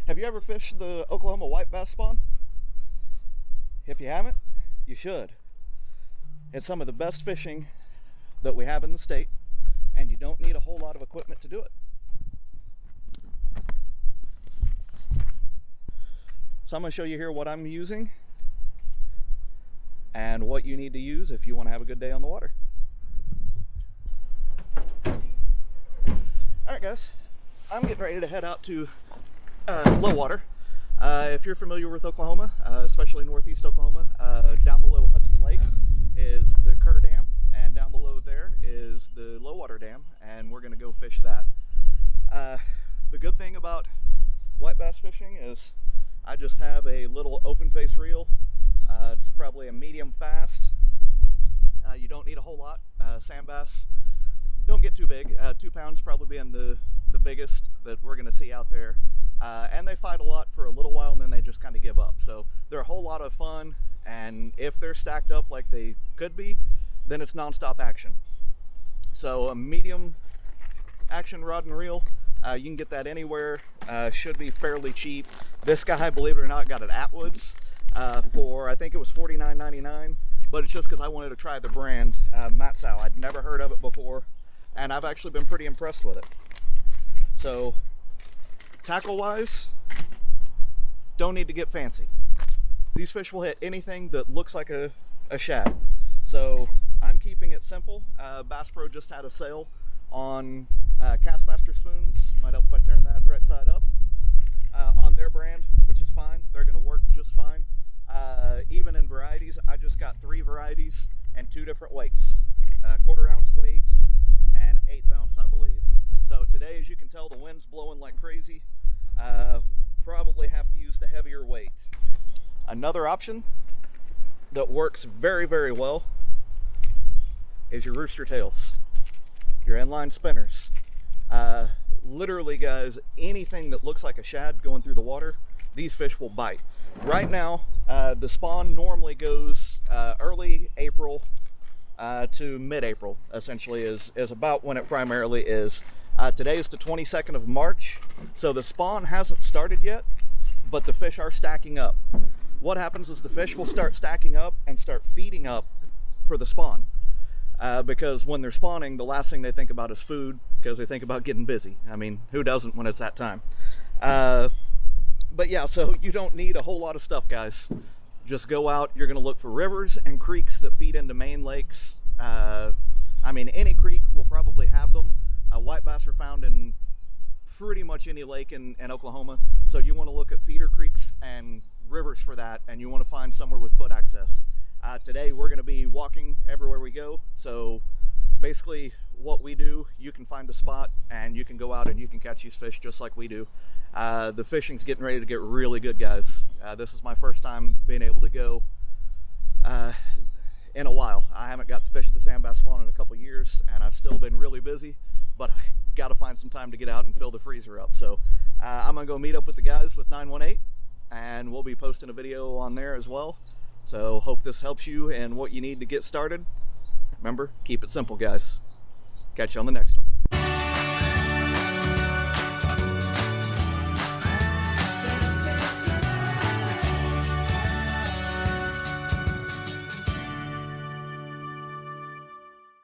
Have you ever fished the Oklahoma white bass spawn? If you haven't, you should. It's some of the best fishing that we have in the state, and you don't need a whole lot of equipment to do it. So I'm going to show you here what I'm using and what you need to use if you want to have a good day on the water. Alright guys, I'm getting ready to head out to low water. If you're familiar with Oklahoma, especially northeast Oklahoma, down below Hudson Lake is the Kerr Dam, and down below there is the low water dam, and we're going to go fish that. The good thing about white bass fishing is I just have a little open face reel. It's probably a medium fast. You don't need a whole lot. Sand bass don't get too big. 2 pounds probably being the biggest that we're going to see out there. And they fight a lot for a little while and then they just kind of give up. So they're a whole lot of fun, and if they're stacked up like they could be, then it's non-stop action. So a medium action rod and reel, you can get that anywhere. Should be fairly cheap. This guy, believe it or not, got it at Atwood's for, I think it was $49.99, but it's just because I wanted to try the brand Matsau. I'd never heard of it before, and I've actually been pretty impressed with it. So tackle wise, don't need to get fancy. These fish will hit anything that looks like a shad. So I'm keeping it simple. Bass Pro just had a sale on Castmaster spoons. Might help if I turn that right side up. On their brand, which is fine. They're going to work just fine. Even in varieties, I just got 3 varieties and 2 different weights. 1/4 ounce weight and 1/8 ounce, I believe. So today, as you can tell, the wind's blowing like crazy. Probably have to use the heavier weight. Another option that works very, very well is your rooster tails, your inline spinners. Literally guys, anything that looks like a shad going through the water, these fish will bite. Right now, the spawn normally goes early April to mid-April, essentially is about when it primarily is. Today is the 22nd of March, so the spawn hasn't started yet, but the fish are stacking up. What happens is the fish will start stacking up and start feeding up for the spawn. Because when they're spawning, the last thing they think about is food, because they think about getting busy. I mean, who doesn't when it's that time? But yeah, so you don't need a whole lot of stuff, guys. Just go out, you're going to look for rivers and creeks that feed into main lakes. I mean, any creek will probably have them. White bass are found in pretty much any lake in Oklahoma, so you want to look at feeder creeks and rivers for that, and you want to find somewhere with foot access. Today we're going to be walking everywhere we go, so basically what we do, you can find a spot and you can go out and you can catch these fish just like we do. The fishing's getting ready to get really good, guys. This is my first time being able to go in a while. I haven't got to fish the sand bass spawn in a couple years, and I've still been really busy, but I got to find some time to get out and fill the freezer up. So I'm going to go meet up with the guys with 918, and we'll be posting a video on there as well. So hope this helps you and what you need to get started. Remember, keep it simple, guys. Catch you on the next one.